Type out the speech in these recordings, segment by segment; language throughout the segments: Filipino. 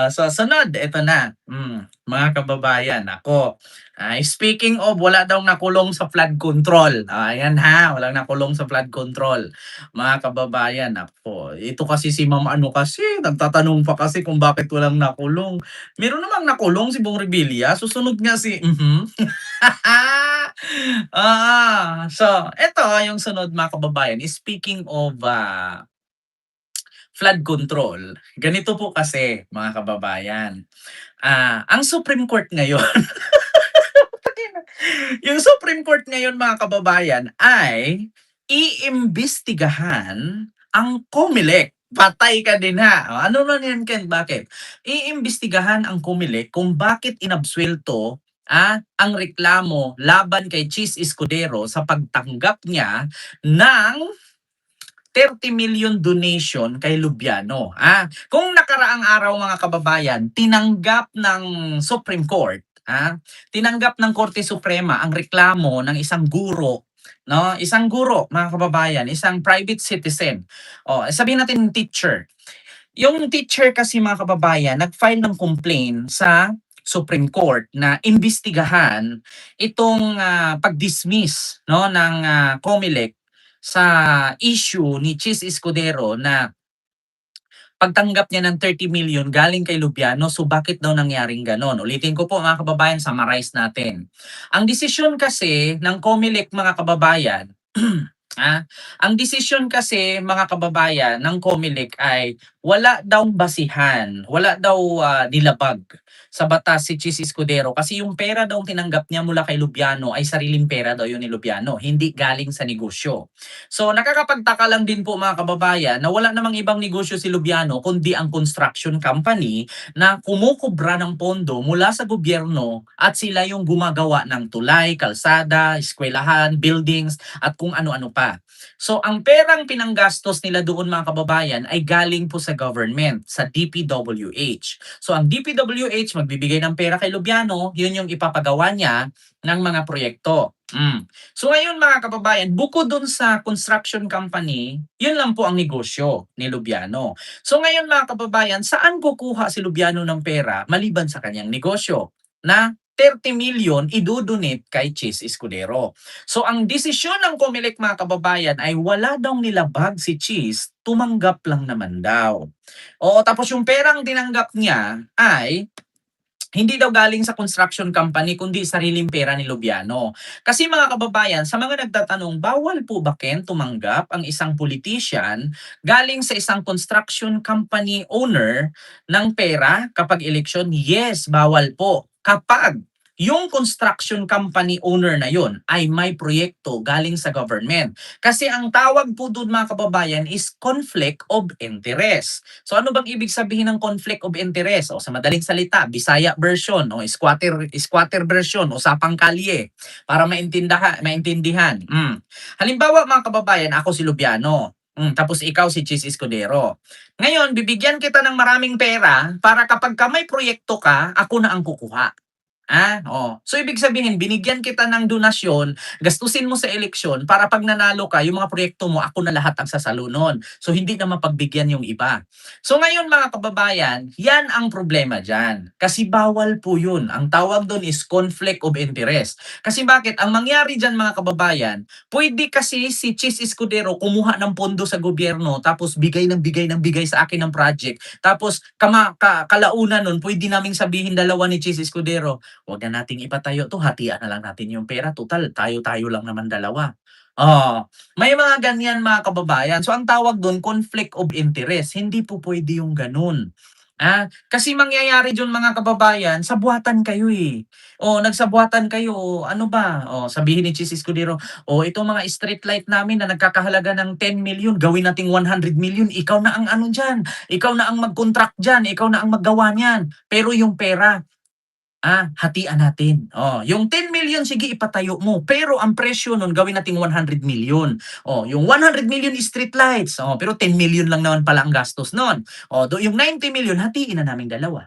So sunod, ito na. Mga kababayan, ako, speaking of wala daw nakulong sa flood control. Ayan ha, walang nakulong sa flood control. Mga kababayan, ako, ito kasi si Ma'am ano kasi, nagtatanong pa kasi kung bakit walang nakulong. Meron namang nakulong si Bong Revilla, susunod nga si So eto yung sunod mga kababayan, speaking of, flood control, ganito po kasi mga kababayan. Ang Supreme Court ngayon, yung Supreme Court ngayon mga kababayan ay iimbestigahan ang COMELEC. Patay ka din ha. Ano na yan Ken, bakit? Iimbestigahan ang COMELEC kung bakit inabsuelto ang reklamo laban kay Chis Escudero sa pagtanggap niya ng 30 million donation kay Lubiano. Kung nakaraang araw mga kababayan, tinanggap ng Supreme Court, tinanggap ng Korte Suprema ang reklamo ng isang guro, no? Isang guro, mga kababayan, isang private citizen. Sabihin natin teacher. Yung teacher kasi mga kababayan, nag-file ng complaint sa Supreme Court na imbestigahan itong pag-dismiss no ng COMELEC sa issue ni Chis Escudero na pagtanggap niya ng 30 million galing kay Lubiano. So bakit daw nangyaring ganon? Ulitin ko po mga kababayan, summarize natin. Ang desisyon kasi ng COMELEC mga kababayan, ang desisyon kasi mga kababayan ng COMELEC ay wala daw basihan, wala daw nilabag sa batas si Chis Escudero kasi yung pera daw tinanggap niya mula kay Lubiano ay sariling pera daw yun ni Lubiano, hindi galing sa negosyo. So nakakapagtaka lang din po mga kababayan na wala namang ibang negosyo si Lubiano kundi ang construction company na kumukubra ng pondo mula sa gobyerno at sila yung gumagawa ng tulay, kalsada, eskwelahan, buildings at kung ano-ano pa. So ang perang pinanggastos nila doon mga kababayan ay galing po sa government, sa DPWH. So ang DPWH magbibigay ng pera kay Lubiano, yun yung ipapagawa niya ng mga proyekto. So ngayon mga kababayan, bukod dun sa construction company, yun lang po ang negosyo ni Lubiano. So ngayon mga kababayan, saan kukuha si Lubiano ng pera maliban sa kanyang negosyo na 30 million idudonate kay Chis Escudero. So ang desisyon ng COMELEC mga kababayan ay wala daw nilabag si Chis, tumanggap lang naman daw. Tapos yung perang tinanggap niya ay hindi daw galing sa construction company kundi sariling pera ni Lubiano. Kasi mga kababayan, sa mga nagtatanong, bawal po ba Ken tumanggap ang isang politician galing sa isang construction company owner ng pera kapag eleksyon? Yes, bawal po. Kapag yung construction company owner na yon ay may proyekto galing sa government. Kasi ang tawag po doon mga kababayan is conflict of interest. So ano bang ibig sabihin ng conflict of interest? Sa madaling salita, Bisaya version o squatter version, usapang kalye para maintindihan. Halimbawa mga kababayan, ako si Lubiano. Tapos ikaw si Chis Escudero. Ngayon, bibigyan kita ng maraming pera para kapag ka may proyekto ka, ako na ang kukuha. So ibig sabihin, binigyan kita ng donasyon, gastusin mo sa eleksyon para pag nanalo ka, yung mga proyekto mo, ako na lahat ang sasalunon. So hindi na mapagbigyan yung iba. So ngayon mga kababayan, yan ang problema dyan. Kasi bawal po yun. Ang tawag doon is conflict of interest. Kasi bakit? Ang mangyari dyan mga kababayan, pwede kasi si Chis Escudero kumuha ng pondo sa gobyerno, tapos bigay ng bigay sa akin ng project. Tapos kalaunan nun, pwede naming sabihin dalawa ni Chis Escudero, huwag na nating ipatayo 'to, hatian na lang natin yung pera, tutal tayo-tayo lang naman dalawa. May mga ganyan mga kababayan. So ang tawag dun conflict of interest, hindi po pwede yung gano'n. Kasi mangyayari diyon mga kababayan, sabuatan kayo, eh. Nagsabuatan kayo, ano ba, sabihin ni Chis Escudero, itong mga street light namin na nagkakahalaga ng 10 million, gawin nating 100 million, ikaw na ang ano diyan, ikaw na ang mag-contract diyan, ikaw na ang maggawa niyan. Pero yung pera, hatian natin. Yung 10 million sige ipatayo mo, pero ang presyo nun gawin nating 100 million. Yung 100 million is street lights. Pero 10 million lang naman pala ang gastos nun. Yung 90 million hatiin na naming dalawa.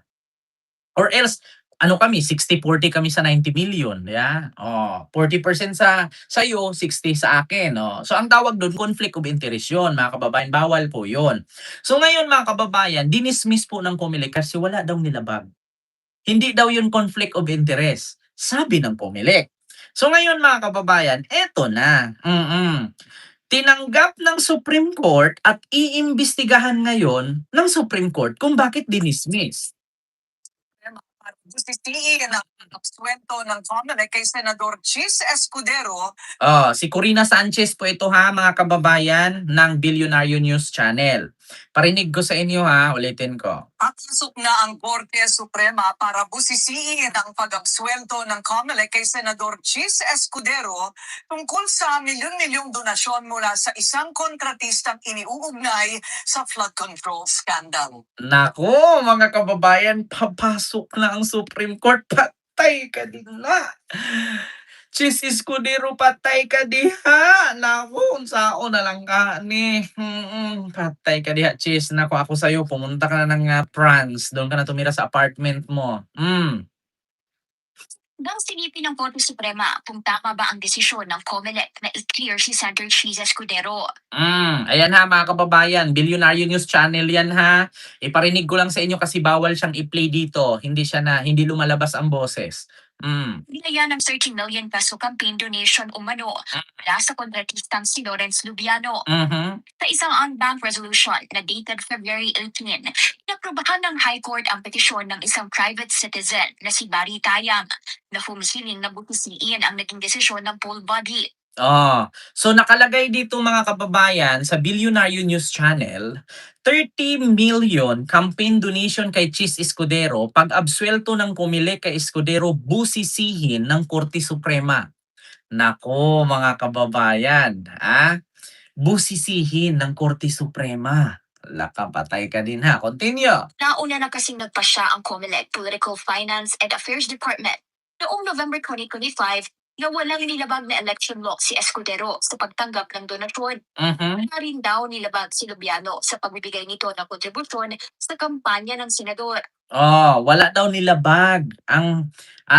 Or else ano kami 60-40 kami sa 90 million, yeah. Oh, 40% sa sa'yo, 60 sa akin, oh. So ang tawag dun conflict of interest yun, mga kababayan, bawal po yun. So ngayon mga kababayan, dinismiss po ng COMELEC kasi wala daw nilabag. Hindi daw yun conflict of interest, sabi ng COMELEC. So ngayon mga kababayan, eto na, tinanggap ng Supreme Court at iimbestigahan ngayon ng Supreme Court kung bakit dinismiss. Busisiin ang absuwento ng COMELEC kay Senador Chis Escudero. Oh, si Corina Sanchez po ito ha, mga kababayan ng Bilyonaryo News Channel. Parinig ko sa inyo ha, ulitin ko. Papasok na ang Korte Suprema para busisiin ang pag-absuelto ng COMELEC kay Senador Chis Escudero tungkol sa milyon-milyong donasyon mula sa isang kontratistang iniuugnay sa flood control scandal. Nako, mga kababayan, papasok na ang Supreme Court. Patay ka din na. Chis Escudero, patay ka diha. Naku, unsaon na lang ka ni. Patay ka diha, Chis. Nako, ako sa'yo, pumunta ka na ng France. Doon ka na tumira sa apartment mo. Nang silipin ng Korte Suprema kung tama ba ang desisyon ng COMELEC na i-clear si Senator Chis Escudero. Ayan ha mga kababayan, Bilyonaryo News Channel yan ha. Iparinig ko lang sa inyo kasi bawal siyang i-play dito. Hindi lumalabas ang boses. Binaya ng 30 million peso campaign donation umano mula sa kontratistang si Lawrence Lubiano. Sa isang on-bank resolution na dated February 18, inaprubahan ng High Court ang petisyon ng isang private citizen na si Barry Tayang na humihiling na butisiin ang naging desisyon ng poll body. So nakalagay dito mga kababayan sa Bilyonaryo News Channel, 30 million campaign donation kay Chis Escudero, pag-absuelto ng COMELEC kay Escudero, busisihin ng Korte Suprema. Nako mga kababayan, busisihin ng Korte Suprema. Lakapatay ka din ha. Continue. Nauna na kasing nagpasya ang COMELEC Political Finance and Affairs Department noong November 2025 na walang nilabag na election law si Escudero sa pagtanggap ng donasyon. Wala rin daw nilabag si Lubiano sa pagbibigay nito ng kontribusyon sa kampanya ng senador. Wala daw nilabag ang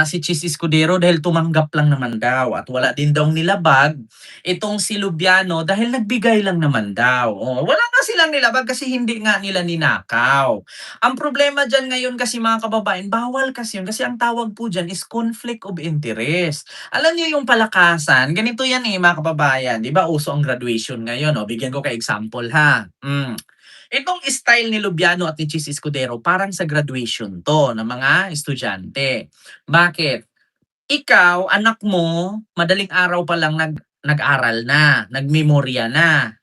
si Chis Escudero dahil tumanggap lang naman daw at wala din daw nilabag itong si Lubiano dahil nagbigay lang naman daw. Wala nga silang nilabag kasi hindi nga nila ninakaw. Ang problema diyan ngayon kasi mga kababayan, bawal kasi yun kasi ang tawag po diyan is conflict of interest. Alam niyo yung palakasan, ganito yan mga kababayan, 'di ba? Uso ang graduation ngayon, bigyan ko kay example ha. Itong style ni Lubiano at ni Chis Escudero parang sa graduation 'to ng mga estudyante. Bakit? Ikaw, anak mo, madaling araw pa lang nag-aral na, nagmemorya na,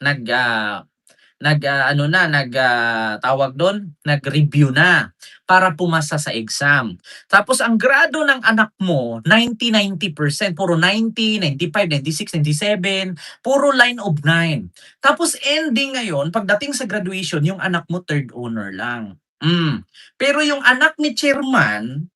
ano na, tawag do'n, nag-review na para pumasa sa exam. Tapos ang grado ng anak mo 90% puro 90, 95, 96, 97, puro line of 9. Tapos ending ngayon pagdating sa graduation yung anak mo third honor lang. Pero yung anak ni chairman,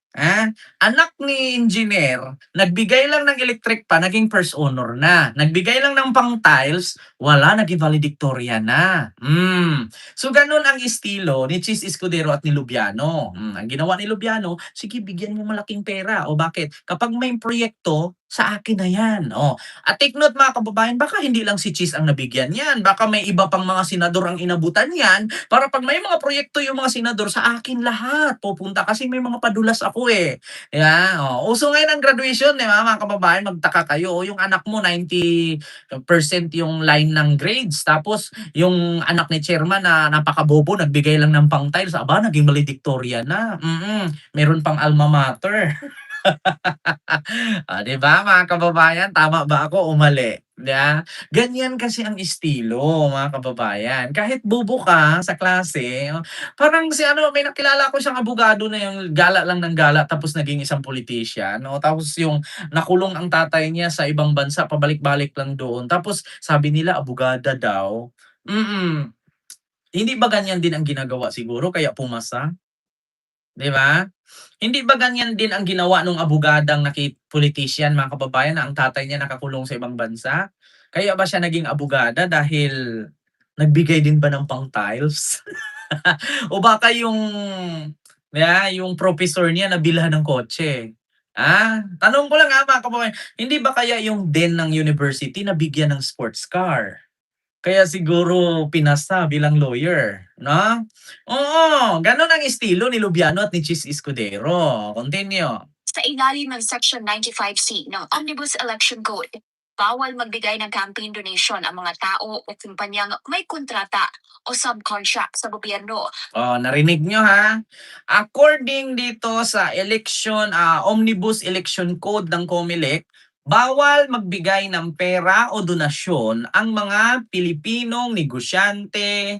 anak ni engineer, nagbigay lang ng electric pa, naging first honor na. Nagbigay lang ng pang-tiles, wala, naging valedictorian na. So ganun ang estilo ni Chis Escudero at ni Lubiano. Ang ginawa ni Lubiano, sige bigyan mo malaking pera. O bakit? Kapag may proyekto, sa akin na yan. At take note mga kababayan, baka hindi lang si Chis ang nabigyan yan. Baka may iba pang mga senador ang inabutan yan para pag may mga proyekto yung mga senador, sa akin lahat pupunta kasi may mga padulas ako Uso ngayon ang graduation, mga kababayan, magtaka kayo. Yung anak mo 90% yung line ng grades. Tapos yung anak ni chairman na napakabobo, nagbigay lang ng pang tiles, naging valedictorian na. Meron pang alma mater. 'Di ba mga kababayan, tama ba ako o mali? Ganyan kasi ang estilo mga kababayan. Kahit bobo ka sa klase, parang si may nakilala ko siyang abogado na yung gala lang ng gala tapos naging isang politician, tapos yung nakulong ang tatay niya sa ibang bansa, pabalik-balik lang doon. Tapos sabi nila abogada daw. Hindi ba ganyan din ang ginagawa siguro kaya pumasa? 'Di ba? Hindi ba ganyan din ang ginawa nung abogadang politician mga kababayan na ang tatay niya nakakulong sa ibang bansa? Kaya ba siya naging abogada dahil nagbigay din ba ng pang-tiles? O baka yung Yung professor niya nabilhan ng kotse. Tanong ko lang mga kababayan, hindi ba kaya yung dean ng university nabigyan ng sports car? Kaya siguro pinasa bilang lawyer, 'no? Oo, gano'n ang estilo ni Lubiano at ni Chis Escudero. Continue. Sa ilalim ng Section 95C ng Omnibus Election Code, bawal magbigay ng campaign donation ang mga tao o kumpanyang may kontrata o subcontract sa gobyerno. Narinig nyo ha? According dito sa Omnibus Election Code ng COMELEC, bawal magbigay ng pera o donasyon ang mga Pilipinong negosyante,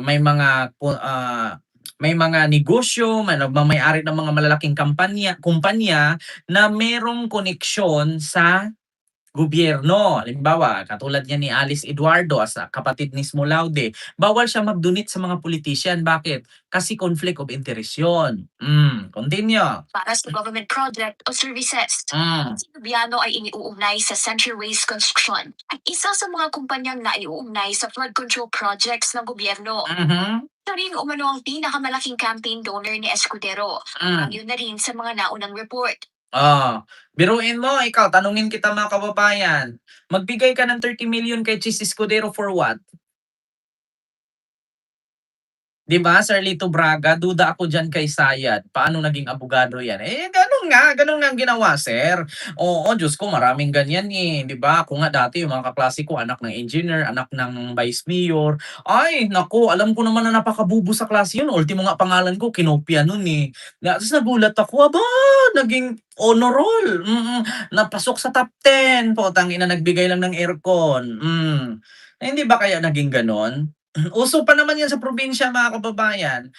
may mga negosyo, may nagmamay-ari ng mga malalaking kumpanya na merong koneksyon sa gobyerno. Halimbawa, katulad niya ni Alice Eduardo as kapatid ni Smolaude, bawal siya mag-donate sa mga politician. Bakit? Kasi conflict of interest yun. Continue. Para sa government project o services. Mm. Si Lubiano ay iniuugnay sa Century Waste Construction at isa sa mga kumpanyang naiuugnay sa flood control projects ng gobyerno. Mhm. Ito rin umano ang pinakamalaking campaign donor ni Escudero. Yun na rin sa mga naunang report. Biruin mo, ikaw, tanungin kita mga kababayan. Magbigay ka ng 30 million kay Chis Escudero for what? 'Di ba, Sir Lito Braga, duda ako diyan kay Sayad. Paano naging abogado 'yan? Gano'n nga ang ginawa, sir. Oo, Diyos ko maraming ganyan, 'di ba? Ako nga dati yung mga kaklase ko anak ng engineer, anak ng vice mayor. Ay naku, alam ko naman na napakabubo sa klase yun, ultimo nga pangalan ko kinopya nun, Tapos nagulat ako, aba, naging honor roll, napasok sa top 10, putang-ina nagbigay lang ng aircon, Hindi ba kaya naging gano'n? Uso pa naman 'yan sa probinsya mga kababayan.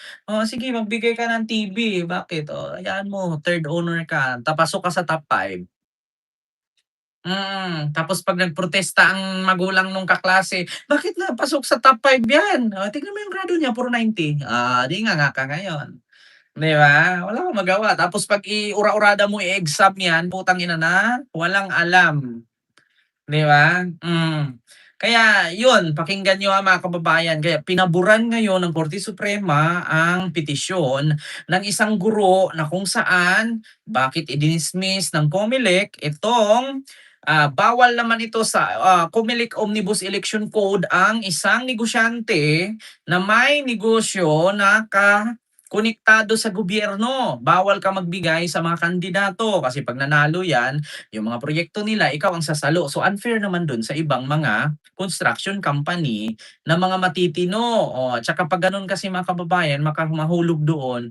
Sige magbigay ka ng TV, bakit? Hayaan mo third owner ka, pasok ka sa top 5. Tapos 'pag nagprotesta ang magulang nung kaklase, "Bakit napasok sa top 5 'yan? Tignan mo yung grado niya puro 90." 'Di nganga ka ngayon, 'di ba? Wala kang magawa tapos 'pag ura-urada mo i-exam 'yan, putang ina na, walang alam. 'Di ba? Kaya yun, pakinggan niyo mga kababayan, kaya pinaburan ngayon ng Korte Suprema ang petisyon ng isang guro na kung saan bakit i-dismiss ng COMELEC itong bawal naman ito sa COMELEC Omnibus Election Code ang isang negosyante na may negosyo na konektado sa gobyerno. Bawal ka magbigay sa mga kandidato kasi pag nanalo yan, yung mga proyekto nila, ikaw ang sasalo. So unfair naman dun sa ibang mga construction company na mga matitino. At saka pag ganun kasi mga kababayan, mahulog doon,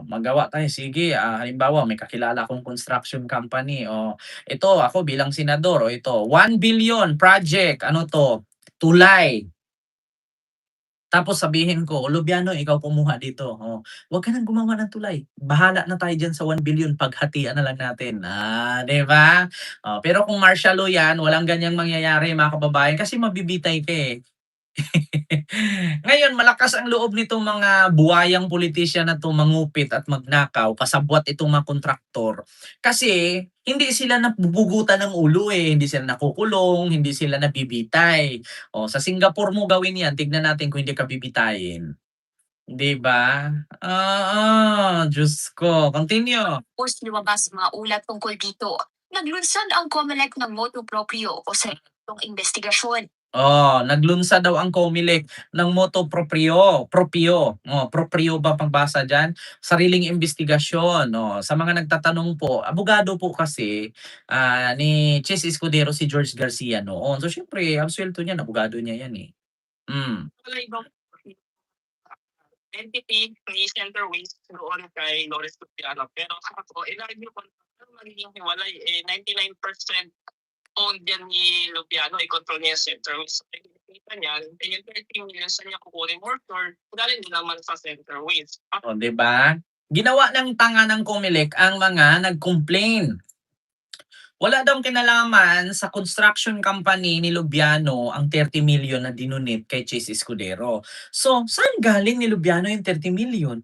magawa tayo. Sige, halimbawa may kakilala akong construction company. Ito ako bilang senador, ito 1 billion project, ano to? Tulay. Tapos sabihin ko, "Lubiano, ikaw kumuha dito. Wag ka nang gumawa ng tulay. Bahala na tayo diyan sa 1 billion, paghatian na lang natin." 'Di ba? Pero kung martial law 'yan, walang ganyang mangyayari mga kababayan kasi mabibitay ka, Ngayon malakas ang loob nitong mga buwayang politician na 'to mangupit at magnakaw, kasabwat itong mga kontraktor. Kasi hindi sila nabubugutan ng ulo, hindi sila nakukulong, hindi sila nabibitay. Sa Singapore mo gawin 'yan, tignan natin kung hindi ka bibitayin, 'di ba? Oo, Diyos ko, continue. Post lumabas mga ulat tungkol dito. Naglunsad ang COMELEC ng motu proprio o sa itong investigasyon. Naglunsa daw ang COMELEC ng motu proprio. Proprio ba pagbasa diyan? Sariling investigasyon. Sa mga nagtatanong po, abogado po kasi ni Chis Escudero si George Garcia noon. So siyempre, ang sweldo niya, abogado niya yan, eh. Wala ibang entity ni Center Waste doon kay Lawrence Lupiano. Pero ako, in-argue ko na magiging hiwalay, 99% owned yan ni Lupiano, i-control niya yung Center Waste. So, kita niya, yung 30 million sa niya kukunin more for, galing din naman sa Center Waste. 'Di ba? Ginawa ng tanga ng COMELEC ang mga nag-complain. Wala daw kinalaman sa construction company ni Lubiano ang 30 million na dinonate kay Chase Escudero. So, saan galing ni Lubiano yung 30 million?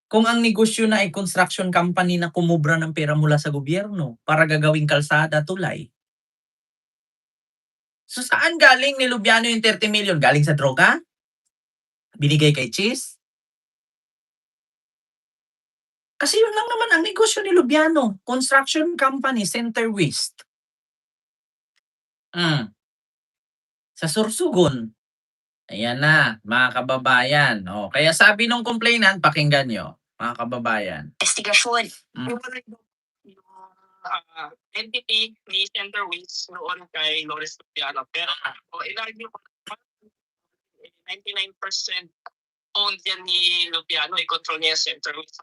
Kung ang negosyo na ay construction company na kumubra ng pera mula sa gobyerno para gagawing kalsada, tulay. So, saan galing ni Lubiano yung 30 million? Galing sa droga? Binigay kay Chase? Kasi yun lang naman ang negosyo ni Lubiano, construction company, Center West. Sa Sorsogon. Ayan na, mga kababayan. Oh, kaya sabi nung complainant, pakinggan nyo, mga kababayan. Investigasyon. Hiwalay daw yung entity ni Center Wings noon kay Loris Lupiano. Pero in-argue ko 99% owned yan ni Lupiano, i-control niya yung Center Wings.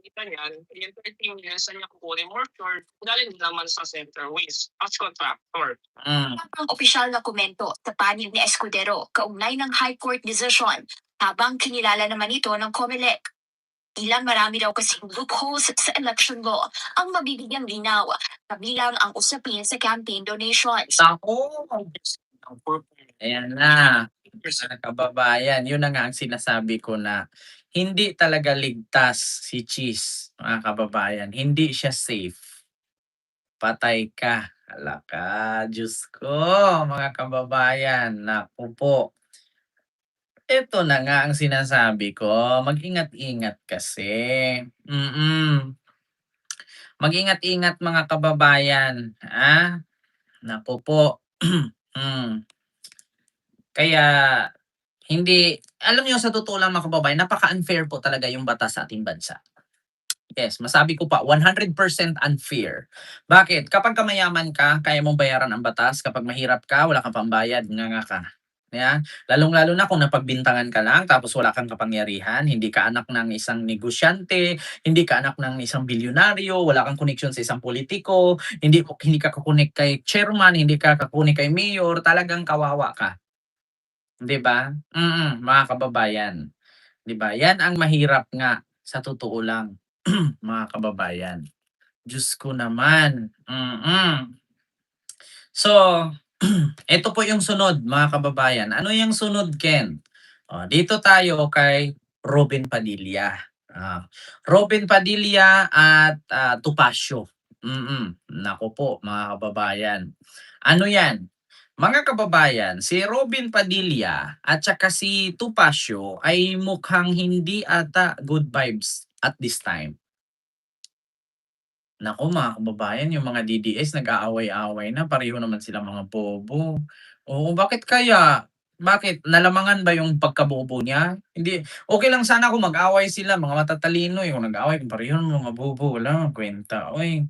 Kita niyan, yung 13 million sa niya kukunin more sure, galing naman sa Center Wings as contractor. Ang opisyal na komento sa panig ni Escudero kaugnay ng High Court decision habang kinilala naman ito ng COMELEC. Ilang marami daw kasing loopholes sa election law ang mabibigyang linaw kabilang ang usapin sa campaign donations. Ako! Ayan na, mga kababayan. Yun na nga ang sinasabi ko na hindi talaga ligtas si Cheese, mga kababayan. Hindi siya safe. Patay ka. Hala ka, Diyos ko, mga kababayan. Naku po. Ito na nga ang sinasabi ko, mag-ingat-ingat kasi. Mag-ingat-ingat mga kababayan, naku po. Kaya hindi alam niyo sa totoo lang mga kababayan, napaka-unfair po talaga yung batas sa ating bansa. Yes, masabi ko pa 100% unfair. Bakit? Kapag mayaman ka, kaya mong bayaran ang batas. Kapag mahirap ka, wala kang pambayad, nga ka. Yeah? Lalong-lalo na kung napagbintangan ka lang tapos wala kang kapangyarihan, hindi ka anak ng isang negosyante, hindi ka anak ng isang bilyonaryo, wala kang koneksyon sa isang politiko, hindi ka kakonek kay chairman, hindi ka kakonek kay mayor, talagang kawawa ka. 'Di ba? Mga kababayan. 'Di ba? Yan ang mahirap nga sa totoo lang, mga kababayan. Diyos ko naman. So, ito po yung sunod mga kababayan. Ano yung sunod, Ken? Dito tayo kay Robin Padilla. Robin Padilla at Topacio. Nako po mga kababayan. Ano yan? Mga kababayan, si Robin Padilla at saka si Topacio ay mukhang hindi ata good vibes at this time. Naku mga kababayan, yung mga DDS nag-aaway-away na, pareho naman silang mga bobo. Oo, bakit kaya? Bakit? Nalamangan ba yung pagkabobo niya? Hindi, okay lang sana kung mag-away sila, mga matatalino, yung nag-away, kung pareho naman mga bobo, wala kwenta. Uy,